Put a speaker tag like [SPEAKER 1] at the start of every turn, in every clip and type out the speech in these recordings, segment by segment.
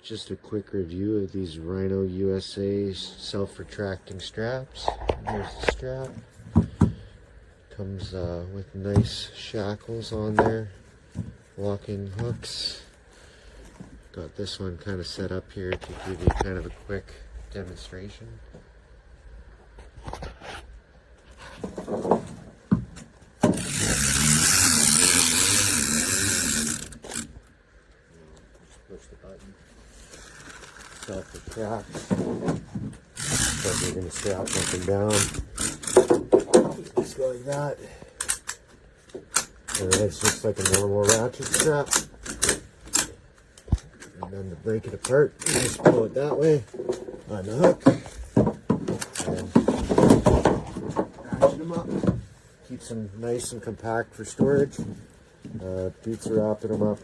[SPEAKER 1] Just a quick review of these Rhino USA self-retracting straps. Here's the strap. Comes with nice shackles on there, locking hooks. Got this one kind of set up here to give you kind of a quick demonstration. Push the button. Self-retracts. So you're going to strap something down. Just like that. And it's just like a normal ratchet strap. And then to break it apart, you just pull it that way on the hook. And ratchet them up. Keeps them nice and compact for storage. Beats are wrapping them up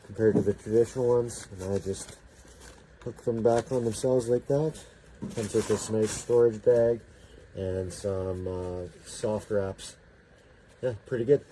[SPEAKER 1] compared to the traditional ones. And I just hook them back on themselves like that. Comes with this nice storage bag and some soft wraps. Yeah, pretty good.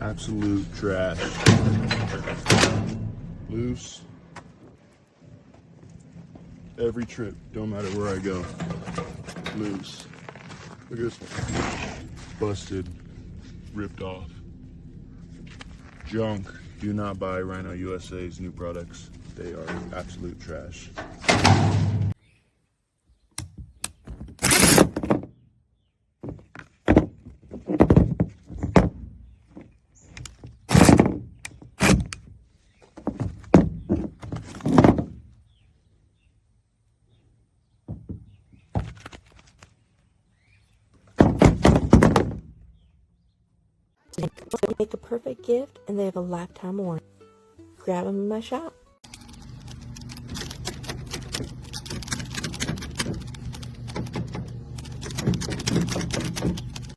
[SPEAKER 2] Absolute trash. Loose. Every trip, don't matter where I go. Loose. Look at this one. Busted. Ripped off. Junk. Do not buy Rhino USA's new products. They are absolute trash.
[SPEAKER 3] They make a perfect gift and they have a lifetime warranty. Grab them in my shop.